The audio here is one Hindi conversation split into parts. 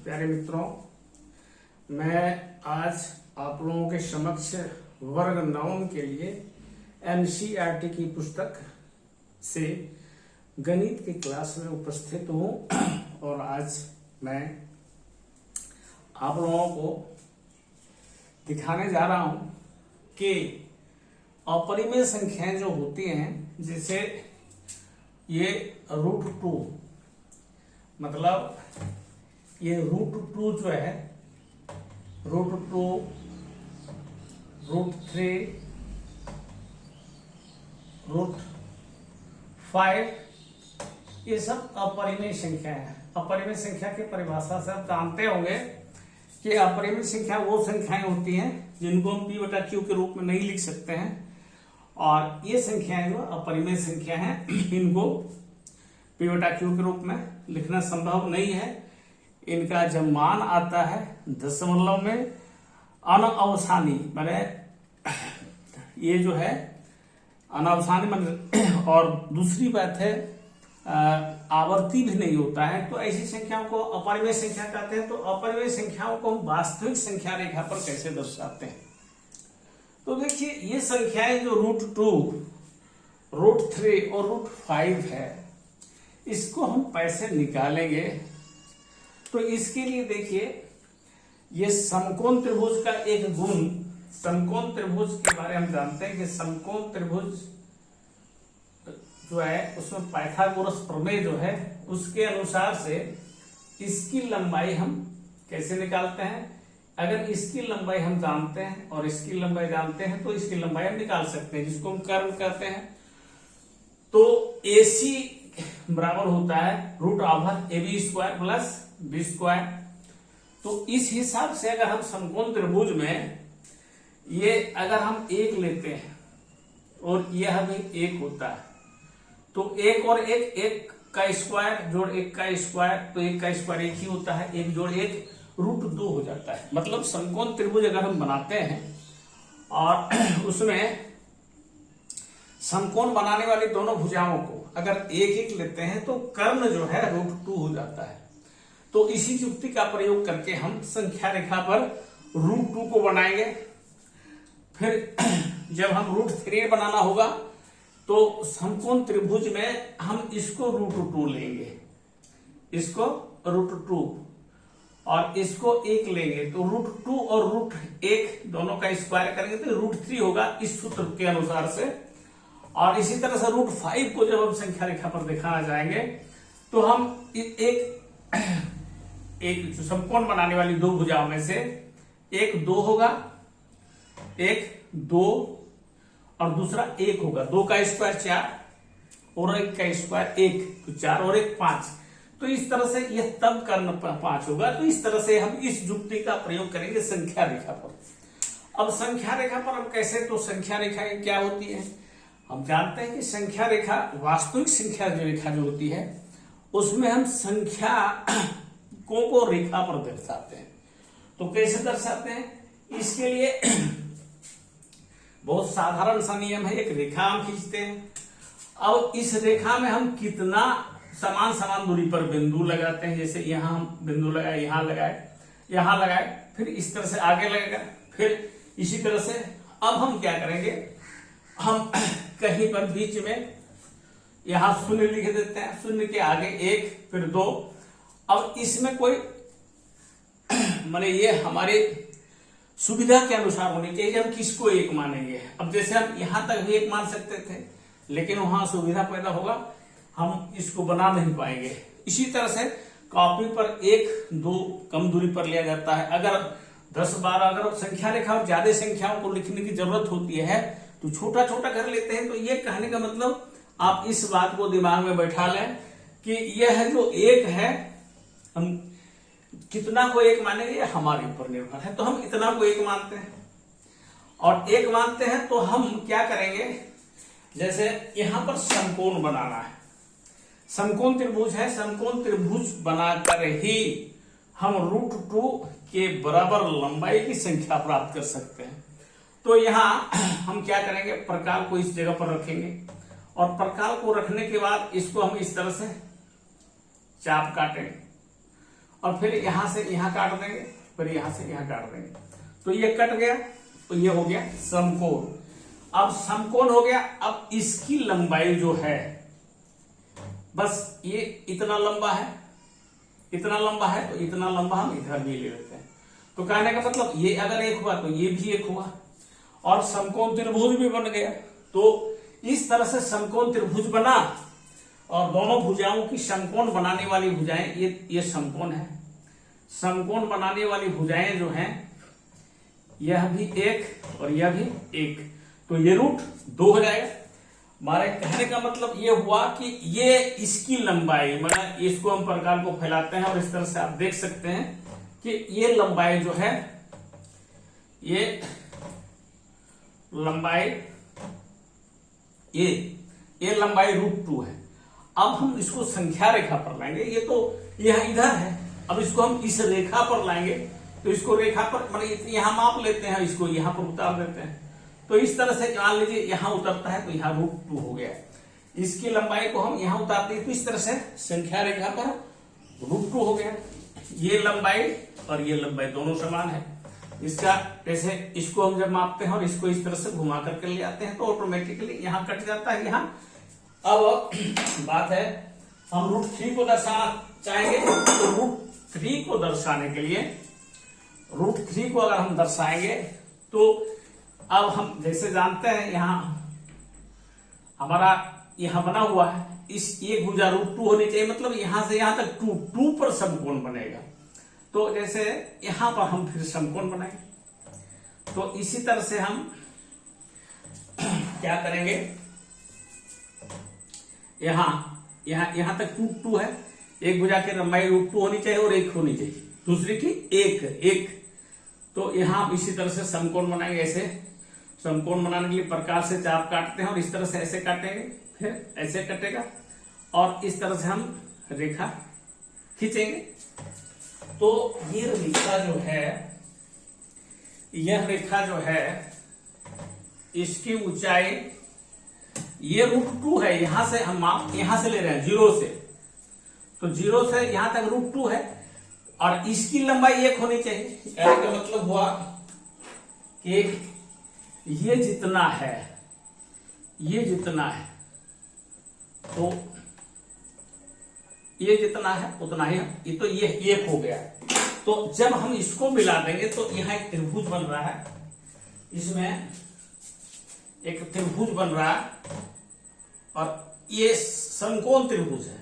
प्यारे मित्रों, मैं आज आप लोगों के समक्ष वर्ग नवम के लिए एनसीईआरटी की पुस्तक से गणित की क्लास में उपस्थित हूँ और आज मैं आप लोगों को दिखाने जा रहा हूँ कि अपरिमेय संख्याएं जो होती हैं, जैसे ये √2, मतलब ये √2 जो है, √2, √3, √5, ये सब अपरिमेय संख्या है। अपरिमेय संख्या की परिभाषा से आप जानते होंगे कि अपरिमेय संख्या वो संख्याएं होती हैं जिनको हम p/q के रूप में नहीं लिख सकते हैं, और ये संख्याएं जो अपरिमेय संख्या हैं इनको p/q के रूप में लिखना संभव नहीं है। इनका जब मान आता है दशमलव में अनअवसानी, माने ये जो है अनअवसानी माने, और दूसरी बात है आवर्ती भी नहीं होता है, तो ऐसी संख्याओं को अपरिमेय संख्या कहते हैं। तो अपरिमेय संख्याओं को हम वास्तविक संख्या रेखा पर कैसे दर्शाते हैं? तो देखिए, ये संख्याएं जो √2, √3 और √5 है, इसको हम पैसे निकालेंगे। तो इसके लिए देखिए, ये समकोण त्रिभुज का एक गुण, समकोण त्रिभुज के बारे में हम जानते हैं कि समकोण त्रिभुज जो है उसमें पाइथागोरस प्रमेय जो है उसके अनुसार से इसकी लंबाई हम कैसे निकालते हैं। अगर इसकी लंबाई हम जानते हैं और इसकी लंबाई जानते हैं तो इसकी लंबाई हम निकाल सकते हैं, जिसको हम कर्व कहते हैं। तो AC बराबर होता है √AB² + B²। तो इस हिसाब से अगर हम समकोण त्रिभुज में ये अगर हम 1 लेते हैं और यह भी 1 होता है, तो 1 और 1 का स्क्वायर जोड़ 1 का स्क्वायर, तो 1 का स्क्वायर 1 ही होता है, 1 जोड़ 1 √2 हो जाता है। मतलब समकोण त्रिभुज अगर हम बनाते हैं और उसमें समकोण बनाने वाली दोनों भुजाओं को अगर 1 लेते हैं तो कर्ण जो है √2 हो जाता है। तो इसी युक्ति का प्रयोग करके हम संख्या रेखा पर √2 को बनाएंगे। फिर जब हम √3 बनाना होगा तो समकोण त्रिभुज में हम इसको √2 लेंगे, इसको √2 और इसको 1 लेंगे, तो √2 और √1 दोनों का स्क्वायर करेंगे तो √3 होगा इस सूत्र के अनुसार से। और इसी तरह से √5 को जब हम संख्या रेखा पर दिखाना चाहेंगे तो हम एक समकोण बनाने वाली दो भुजाओं में से एक 2 होगा, एक 2 और दूसरा 1 होगा। 2 का स्क्वायर 4 और 1 का स्क्वायर 1, तो 4 और 1 5। तो इस तरह से यह तब कर्ण 5 होगा। तो इस तरह से हम इस युक्ति का प्रयोग करेंगे संख्या रेखा पर। अब संख्या रेखा पर हम कैसे, तो संख्या रेखा क्या होती है? हम जानते हैं कि संख्या रेखा, वास्तविक संख्या जो रेखा जो होती है उसमें हम संख्या को रेखा पर दर्शाते हैं। तो कैसे दर्शाते हैं? इसके लिए बहुत साधारण सा नियम है, एक रेखा हम खींचते हैं। अब इस रेखा में हम कितना समान दूरी पर बिंदु लगाते हैं, जैसे यहां हम बिंदु लगाए, यहां लगाए, यहां लगाए, फिर इस तरह से आगे लगेगा, फिर इसी तरह से। अब हम क्या करेंगे, हम कहीं पर बीच में यहां 0 लिख देते हैं, 0 के आगे 1, फिर 2। अब इसमें कोई माने ये हमारे सुविधा के अनुसार होनी चाहिए, हम किसको 1 मानेंगे। अब जैसे हम यहां तक भी 1 मान सकते थे, लेकिन वहां सुविधा पैदा होगा, हम इसको बना नहीं पाएंगे। इसी तरह से कॉपी पर 1, 2 कम दूरी पर लिया जाता है। अगर 10, 12 अगर संख्या रेखा और ज्यादा संख्याओं को लिखने की जरूरत होती है तो छोटा छोटा कर लेते हैं। तो ये कहने का मतलब आप इस बात को दिमाग में बैठा लें कि यह जो 1 है, हम कितना को 1 मानेंगे ये हमारे ऊपर निर्भर है। तो हम इतना को 1 मानते हैं, और 1 मानते हैं तो हम क्या करेंगे, जैसे यहां पर समकोण बनाना है, समकोण त्रिभुज है, समकोण त्रिभुज बनाकर ही हम √2 के बराबर लंबाई की संख्या प्राप्त कर सकते हैं। तो यहां हम क्या करेंगे, प्रकाल को इस जगह पर रखेंगे, और प्रकाल को रखने के बाद इसको हम इस तरह से चाप काटेंगे, और फिर यहां से यहां काट देंगे, फिर यहां से यहां काट देंगे, तो ये कट गया, तो ये हो गया समकोण। अब समकोण हो गया। अब इसकी लंबाई जो है, बस ये इतना लंबा है, इतना लंबा है, तो इतना लंबा हम इधर भी ले लेते हैं। तो कहने का मतलब ये अगर एक हुआ तो ये भी एक हुआ, और समकोण त्रिभुज भी बन गया। तो इस तरह से समकोण त्रिभुज बना, और दोनों भुजाओं की समकोण बनाने वाली भुजाएं, ये समकोण है। समकोण बनाने वाली भुजाएं जो हैं, यह भी एक और यह भी एक, तो ये √2 हो जाएगा। हमारे कहने का मतलब ये हुआ कि ये इसकी लंबाई, मतलब इसको हम प्रकार को फैलाते हैं और इस तरह से आप देख सकते हैं कि ये लंबाई जो है, ये लंबाई ये लंबाई √2 है। अब हम इसको संख्या रेखा पर लाएंगे, ये तो यह इधर है, अब इसको हम इस रेखा पर लाएंगे, तो इसको रेखा पर मतलब यहां माप लेते हैं, इसको यहां पर उतार देते हैं। तो इस तरह से मान लीजिए यहां उतरता है, तो यहां √2 हो गया। इसकी लंबाई को हम यहां उतारते हैं, तो इस तरह से संख्या रेखा पर √2 हो गया। ये लंबाई और ये लंबाई दोनों समान है। इसका जैसे इसको हम जब मापते हैं और इसको इस तरह से घुमा करके ले आते हैं, तो ऑटोमेटिकली यहां कट जाता है यहां। अब बात है, हम √3 को दर्शाना चाहेंगे, तो √3 को दर्शाने के लिए, √3 को अगर हम दर्शाएंगे, तो अब हम जैसे जानते हैं यहां हमारा यहां बना हुआ है, इस एक भुजा √2 होनी चाहिए, मतलब यहां से यहां तक 2 पर समकोण बनेगा। तो जैसे यहां पर हम फिर समकोण बनाएंगे, तो इसी तरह से हम क्या करेंगे, यहां तक 2 है, एक भुजा की लंबाई √2 होनी चाहिए और एक होनी चाहिए, दूसरी की एक। तो यहां इसी तरह से समकोण बनाएंगे। ऐसे समकोण बनाने के लिए प्रकार से चाप काटते हैं और इस तरह से ऐसे काटेंगे, फिर ऐसे कटेगा, और इस तरह से हम रेखा खींचेंगे। तो ये रेखा जो है, यह रेखा जो है, इसकी ऊंचाई ये √2 है, यहां से हम माप यहां से ले रहे हैं 0 से, तो 0 से यहां तक √2 है, और इसकी लंबाई 1 होनी चाहिए। कहने का मतलब हुआ कि ये जितना है, तो ये जितना है उतना ही, ये तो ये 1 हो गया। तो जब हम इसको मिला देंगे, तो यहां एक त्रिभुज बन रहा है, इसमें एक त्रिभुज बन रहा है, और ये समकोण त्रिभुज है।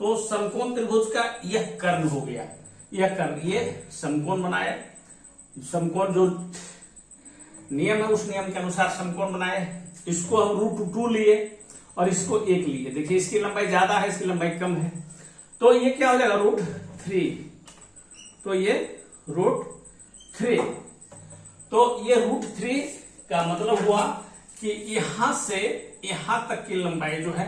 तो समकोण त्रिभुज का यह कर्ण हो गया, यह कर्ण, ये समकोण बनाए, समकोण जो नियम है उस नियम के अनुसार समकोण बनाए। इसको हम √2 लिए और इसको 1 लिए। देखिए इसकी लंबाई ज्यादा है, इसकी लंबाई कम है, तो ये क्या हो जाएगा √3, तो ये √3। तो ये √3 का मतलब हुआ कि यहां से यहां तक की लंबाई जो है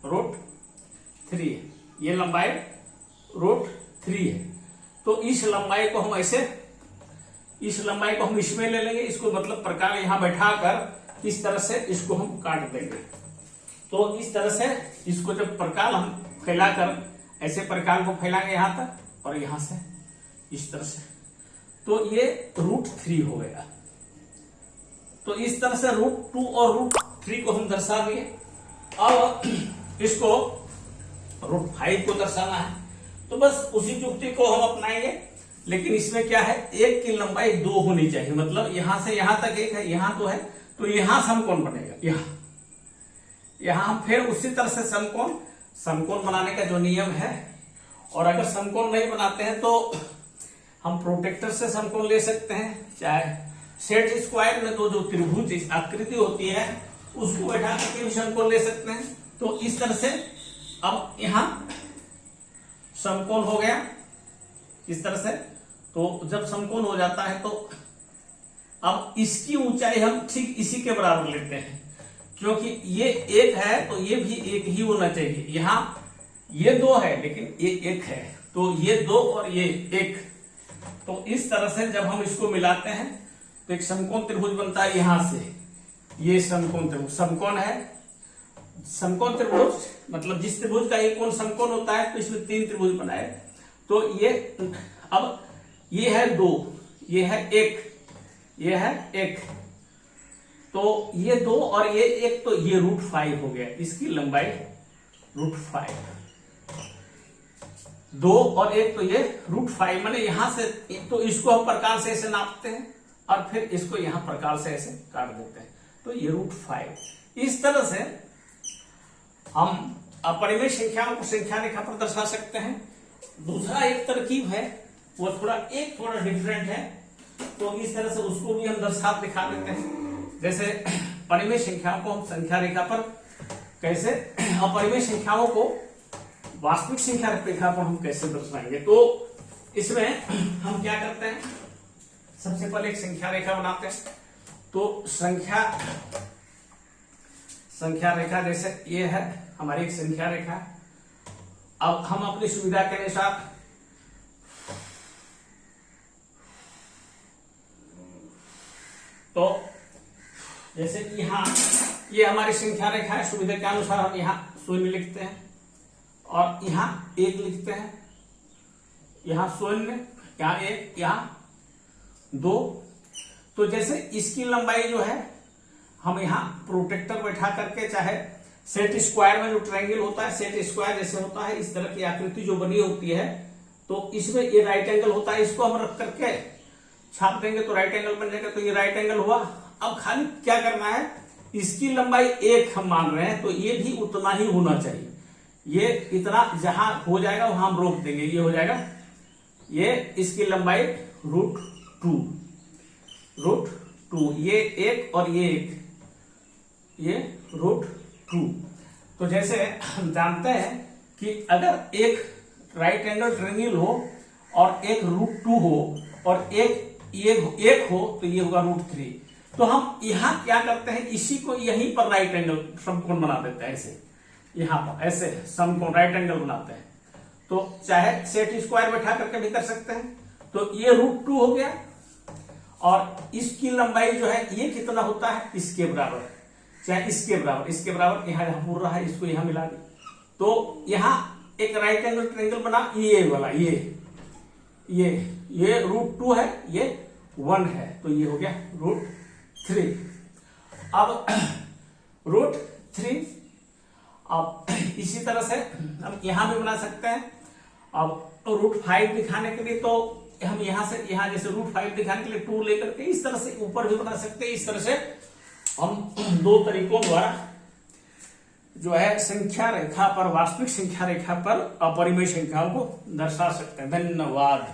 √3 है, ये लंबाई √3 है। तो इस लंबाई को हम ऐसे, इस लंबाई को हम इसमें ले लेंगे, इसको मतलब प्रकार यहां बैठाकर इस तरह से इसको हम काट देंगे। तो इस तरह से इसको जब प्रकार हम फैलाकर, ऐसे प्रकार को फैलाएंगे यहां तक और यहां से इस तरह से, तो ये √3 हो गया। तो इस तरह से √2 और √3 को हम दर्शा दिए। अब इसको √5 को दर्शाना है, तो बस उसी युक्ति को हम अपनाएंगे, लेकिन इसमें क्या है, एक की लंबाई 2 होनी चाहिए, मतलब यहां से यहां तक 1 है, यहां 2 है, तो यहां समकोण बनेगा, यहां फिर उसी तरह से समकोण बनाने का जो नियम है। और अगर समकोण नहीं बनाते हैं तो हम प्रोटेक्टर से समकोण ले सकते हैं, चाहे सेट स्क्वायर में तो जो त्रिभुज आकृति होती है उसको बैठा करके भी समकोण ले सकते हैं। तो इस तरह से अब यहां समकोण हो गया इस तरह से। तो जब समकोण हो जाता है तो अब इसकी ऊंचाई हम ठीक इसी के बराबर लेते हैं, क्योंकि ये 1 है तो ये भी 1 ही होना चाहिए। यहां ये 2 है लेकिन ये 1 है, तो ये 2 और ये 1। तो इस तरह से जब हम इसको मिलाते हैं तो एक समकोण त्रिभुज बनता है। यहां से ये समकोण त्रिभुज, समकोण है, समकोण त्रिभुज मतलब जिस त्रिभुज का एक कोण समकोण होता है, तो इसमें 3 त्रिभुज बनाए। तो ये अब ये है 2, ये है 1, ये है 1, तो ये 2 और ये 1, तो ये √5 हो गया, इसकी लंबाई √5। 2 और 1 तो ये √5, मैंने यहां से तो इसको हम प्रकार से ऐसे नापते हैं और फिर इसको यहां प्रकार से ऐसे काट देते हैं, तो ये √5। इस तरह से हम अपरिमेय संख्याओं को संख्या रेखा पर दर्शा सकते हैं। दूसरा एक तरकीब है, वो थोड़ा डिफरेंट है, तो इस तरह से उसको भी हम दर्शा दिखा देते हैं। जैसे परिमेय संख्याओं को हम संख्या रेखा पर कैसे, अपरिमेय संख्याओं को वास्तविक संख्या रेखा पर हम कैसे दर्शाएंगे, तो इसमें हम क्या करते हैं, सबसे पहले एक संख्या रेखा बनाते हैं। तो संख्या रेखा जैसे ये है हमारी एक संख्या रेखा। अब हम अपनी सुविधा के अनुसार तो जैसे कि यहाँ ये हमारी संख्या रेखा है, सुविधा के अनुसार हम यहाँ 0 लिखते हैं और यहाँ 1 लिखते हैं, यहाँ 0, यहाँ 1, यहाँ 2। तो जैसे इसकी लंबाई जो है हम यहाँ प्रोटेक्टर बैठा करके, चाहे सेट स्क्वायर में जो ट्रायंगल होता है, सेट स्क्वायर जैसे होता है, इस तरह की आकृति जो बनी होती है, तो इसमें ये राइट एंगल होता है, इसको हम रख करके छाप देंगे तो राइट एंगल बन जाएगा, तो ये राइट एंगल हुआ। अब खाली क्या करना है, इसकी लंबाई 1 हम मान रहे हैं, तो ये भी उतना ही होना चाहिए, ये इतना जहां हो जाएगा वहां हम रोक देंगे, ये हो जाएगा, ये इसकी लंबाई √2, ये 1 और ये 1, ये √2। तो जैसे हम जानते हैं कि अगर एक राइट एंगल ट्रायंगल हो और एक √2 हो और एक हो, तो ये होगा √3। तो हम यहाँ क्या करते हैं, इसी को यहीं पर राइट एंगल समकोण बना देते हैं, ऐसे यहाँ पर ऐसे समकोण राइट एंगल बनाते हैं। तो चाहे सेट स्क्वायर बैठा करके भी कर सकते हैं। तो ये √2 हो गया और इसकी लंबाई जो है ये कितना होता है, इसके बराबर, चाहे इसके बराबर यहाँ जहां पूरा है इसको यहाँ मिला दी। तो यहाँ एक राइट एंगल ट्रायंगल बना, ये वाला, ये √2 है, ये 1 है, तो ये हो गया √3। अब √3, अब इसी तरह से हम यहां भी बना सकते हैं। अब √5 दिखाने के लिए तो हम यहां से यहां जैसे √5 दिखाने के लिए 2 लेकर के इस तरह से ऊपर भी बना सकते हैं। इस तरह से हम 2 तरीकों द्वारा जो है संख्या रेखा पर, वास्तविक संख्या रेखा पर अपरिमेय संख्याओं को दर्शा सकते हैं। धन्यवाद।